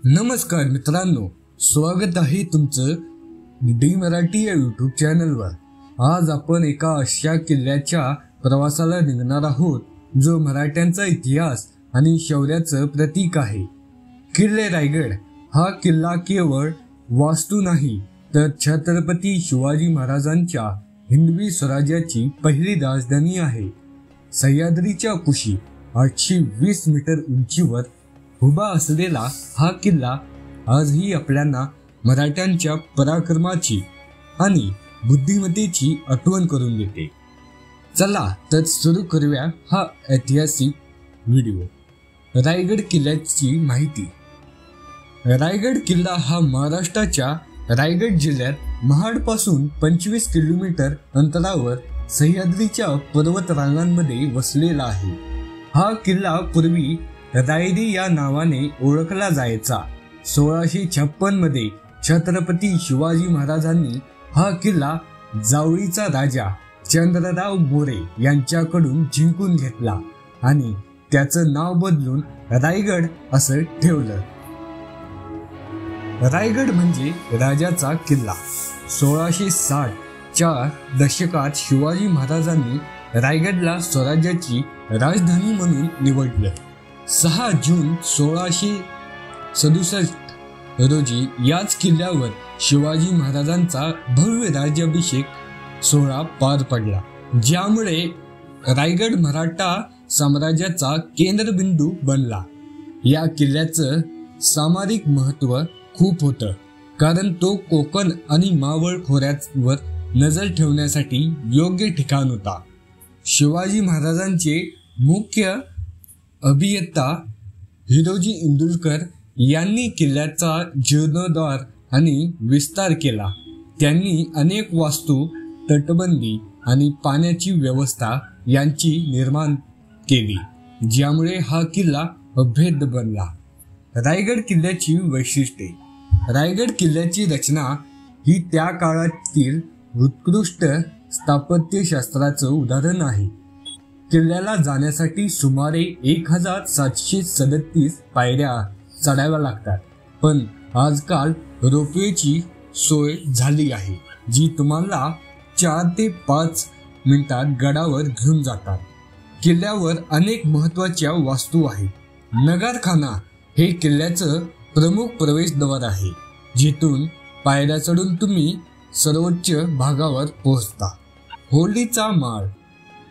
नमस्कार मित्रांनो, स्वागत आहे तुमचं डी मराठी या यूट्यूब चॅनलवर। आज आपण एका अशा किल्ल्याच्या प्रवासाला निघणार आहोत जो मराठ्यांचा इतिहास आणि शौर्याचं प्रतीक आहे। किल्ले रायगड हा किल्ला केवळ वास्तू नाही तर छत्रपती शिवाजी महाराजांच्या हिंदवी स्वराज्याची पहिली राजधानी आहे। सह्याद्रीच्या कुशी 820 मीटर उंचीवर उभा असलेला हा किल्ला आजही आपल्याला मराठ्यांच्या पराक्रमाची आणि बुद्धिमत्तेची आठवण करून देते। चला तर सुरू करूया हा ऐतिहासिक व्हिडिओ। रायगड किल्ल्याची माहिती। रायगड किल्ला हा महाराष्ट्राच्या रायगड जिल्ह्यात महाडपासून 25 किलोमीटर अंतरावर सह्याद्रीच्या पर्वतरांगांमध्ये वसलेला आहे। हा किल्ला पूर्वी रायरी या नावाने ओळखला जायचा। 1656 मध्ये छत्रपती शिवाजी महाराजांनी हा किल्ला जावळीचा राजा चंद्रराव मोरे यांच्याकडून जिंकून घेतला आणि त्याचं नाव बदलून रायगड असं ठेवलं। रायगड म्हणजे राजाचा किल्ला। 1660 च्या दशकात शिवाजी महाराजांनी रायगडला स्वराज्याची राजधानी म्हणून निवडलं। 6 जून 1667 रोजी याच किल्ल्यावर शिवाजी महाराजांचा भव्य राज्याभिषेक सोहळा पार पडला, ज्यामुळे रायगड मराठा साम्राज्याचा केंद्रबिंदू बनला। या किल्ल्याचं सामरिक महत्त्व खूप होतं, कारण तो कोकण आणि मावळ खोऱ्यावर नजर ठेवण्यासाठी योग्य ठिकाण होता। शिवाजी महाराजांचे मुख्य अभियंता हिरोजी इंदुरकर यांनी किल्ल्याचा जीर्णोद्धार आणि विस्तार केला। त्यांनी अनेक वास्तू, तटबंदी आणि पाण्याची व्यवस्था यांची निर्माण केली, ज्यामुळे हा किल्ला अभेद्य बनला। रायगड किल्ल्याची वैशिष्ट्ये। रायगड किल्ल्याची रचना ही त्या काळातील उत्कृष्ट स्थापत्यशास्त्राचं उदाहरण आहे। किल्ल्याला जाण्यासाठी सुमारे 1737 पायऱ्या चढाव्या लागतात, पण आजकाल रोपवेची सोय झाली आहे, जी तुम्हाला 4 ते 5 मिनिटात गडावर घेऊन जातात। किल्ल्यावर अनेक महत्त्वाच्या वास्तू आहेत। नगारखाना हे किल्ल्याचं प्रमुख प्रवेशद्वार आहे, जिथून पायऱ्या चढून तुम्ही सर्वोच्च भागावर पोहोचता। होळीचा माळ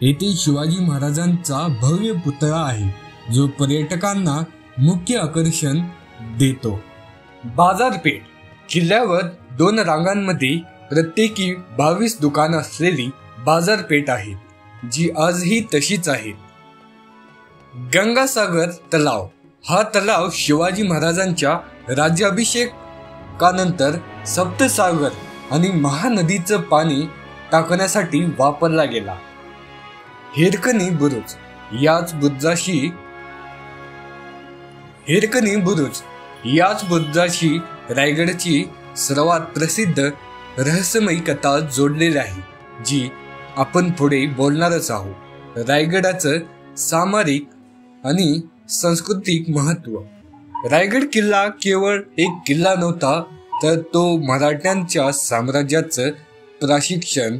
येथे शिवाजी महाराजांचा भव्य पुतळा आहे, जो पर्यटकांना मुख्य आकर्षण देतो। बाजारपेठ किल्ल्यावर 2 रांगांमध्ये प्रत्येकी 22 दुकानं असलेली बाजारपेठ आहे, जी आजही तशीच आहे। गंगासागर तलाव हा तलाव शिवाजी महाराजांच्या राज्याभिषेकानंतर सप्तसागर आणि महानदीचं पाणी टाकण्यासाठी वापरला गेला। हिरकणी बुरुज याच बुरुजाशी रायगडची सर्वात प्रसिद्ध रहस्यमयी कथा जोडलेली आहे, जी आपण पुढे बोलणारच आहोत। रायगडाचं सामरिक आणि सांस्कृतिक महत्त्व। रायगड किल्ला केवळ एक किल्ला नव्हता, तर तो मराठ्यांच्या साम्राज्याचं प्रशिक्षण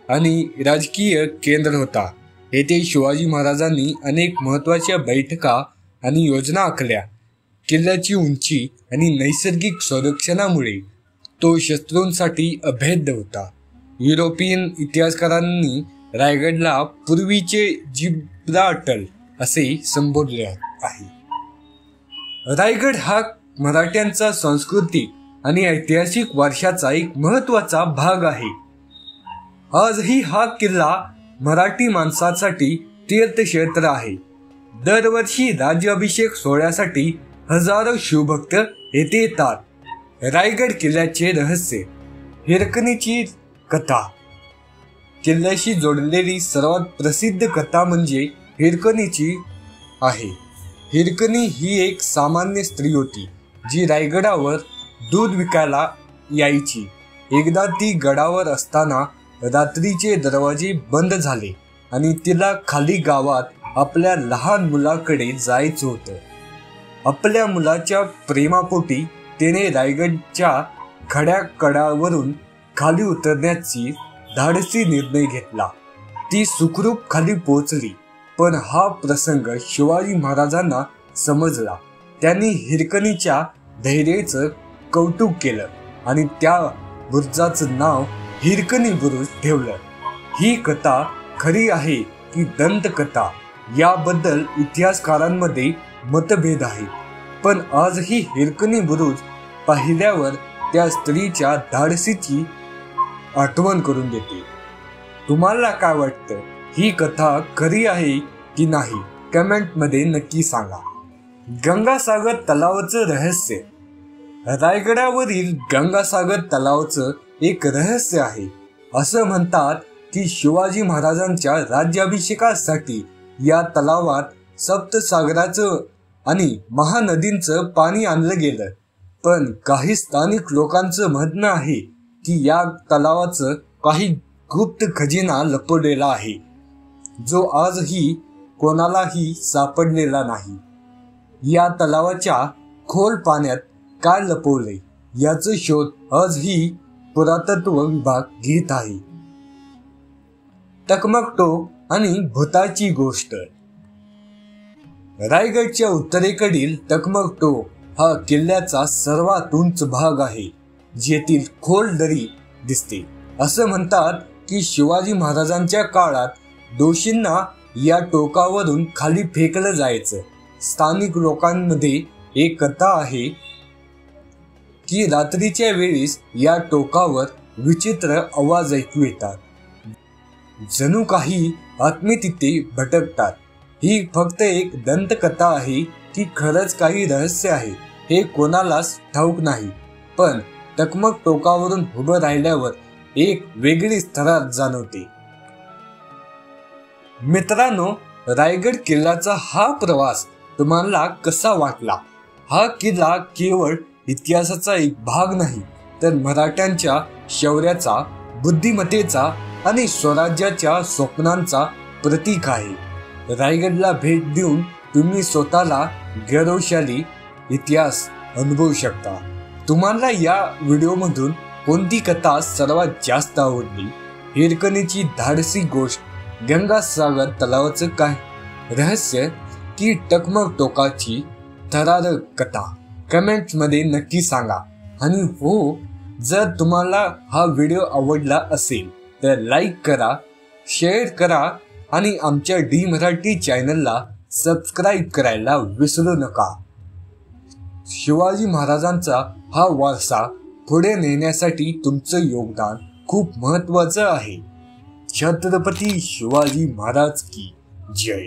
आणि राजकीय केंद्र होता। येथे शिवाजी महाराजांनी अनेक महत्त्वाच्या बैठका आणि योजना आखल्या। किल्ल्याची उंची आणि नैसर्गिक संरक्षणामुळे तो शत्रूंसाठी अभेद्य होता। युरोपियन इतिहासकारांनी रायगडला पूर्वीचे जिब्राल्टर असे संबोधले आहे। रायगड हा मराठ्यांचा सांस्कृतिक आणि ऐतिहासिक वारशाचा एक महत्त्वाचा भाग आहे। आजही हा किल्ला मराठी माणसासाठी तीर्थक्षेत्र आहे। दरवर्षी राज्याभिषेक सोहळ्यासाठी हजारो शिवभक्त येथे येतात। रायगड किल्ल्याचे रहस्य। हिरकणीची कथा। किल्ल्याशी जोडलेली सर्वात प्रसिद्ध कथा म्हणजे हिरकणीची आहे। हिरकणी ही एक सामान्य स्त्री होती, जी रायगडावर दूध विकायला यायची। एकदा ती गडावर असताना रात्रीचे दरवाजे बंद झाले आणि तिला खाली गावात आपल्या लहान मुलाकडे जायचं होतं। आपल्या मुलाच्या प्रेमापोटी त्याने रायगडच्या खड्या कडावरून खाली उतरण्याची धाडसी निर्णय घेतला. ती सुखरूप खाली पोहोचली. पण हा प्रसंग शिवाजी महाराजांना समजला. त्यांनी हिरकणीच्या धैर्याचं कौतुक केलं आणि त्या बुरुजाचं नाव हिरकणी बुरुज ठेवलं. ही कथा खरी आहे की दंतकथा याबद्दल इतिहासकारांमध्ये मतभेद आहेत. पण आजही हिरकणी बुरुज पाहिल्यावर त्या स्त्रीच्या धाडसीची आठवण करून देते. तुम्हाला काय वाटतं, ही कथा खरी आहे की नाही? कमेंट मध्ये नक्की सांगा. गंगासागर तलावाचं रहस्य. रायगडावरील गंगासागर तलावाचं एक रहस्य आहे. असं म्हणतात की शिवाजी महाराजांच्या राज्याभिषेकासाठी या तलावात सप्तसागराचं आणि महानदींचं पाणी आणलं गेलं. पण काही स्थानिक लोकांचं म्हणणं आहे की या तलावाचं काही गुप्त खजिना लपवलेला आहे, जो आजही कोणालाही सापडलेला नाही. या तलावाच्या खोल पाण्यात काय लपवले याचा शोध आजही पुरातत्व विभाग घेत आहे. टकमक आणि भूताची गोष्ट. रायगडच्या उत्तरेकडील टकमक हा किल्ल्याचा सर्वात उंच भाग आहे, जेथील खोल दरी दिसते. असं म्हणतात की शिवाजी महाराजांच्या काळात दोषींना या टोकावरून खाली फेकलं जायचं. स्थानिक लोकांमध्ये एक कथा आहे की रात्रीच्या वेळेस या टोकावर विचित्र आवाज ऐकू येतात, जणू काही आत्मे तिथे भटकतात. ही फक्त एक दंतकथा आहे की खरंच काही रहस्य आहे हे कोणालाच ठाऊक नाही. पण टकमक टोकावरून उभं राहिल्यावर एक वेगळीच थरार जाणवते. मित्रांनो, रायगड किल्ल्याचा हा प्रवास तुम्हाला कसा वाटला? हा किल्ला केवळ इतिहासाचा एक भाग नाही, तर मराठ्यांच्या शौर्याचा, बुद्धिमत्तेचा आणि स्वराज्याच्या स्वप्नांचा प्रतीक आहे. रायगडला भेट देऊन तुम्ही स्वतःला गौरवशाली इतिहास अनुभवू शकता. तुम्हाला या व्हिडिओमधून कोणती कथा सर्वात जास्त आवडली? हिरकणीची धाडसी गोष्ट, गंगासागर तलावाचं काय रहस्य की टकमक टोकाची थरारक कथा? कमेंट मध्ये नक्की सांगा. आणि हो, जर तुम्हाला हा व्हिडिओ आवडला असेल तर लाईक करा, शेअर करा आणि आमच्या डी मराठी चॅनलला सबस्क्राईब करायला विसरू नका. शिवाजी महाराजांचा हा वारसा पुढे नेण्यासाठी तुमचं योगदान खूप महत्त्वाचं आहे. छत्रपती शिवाजी महाराज की जय.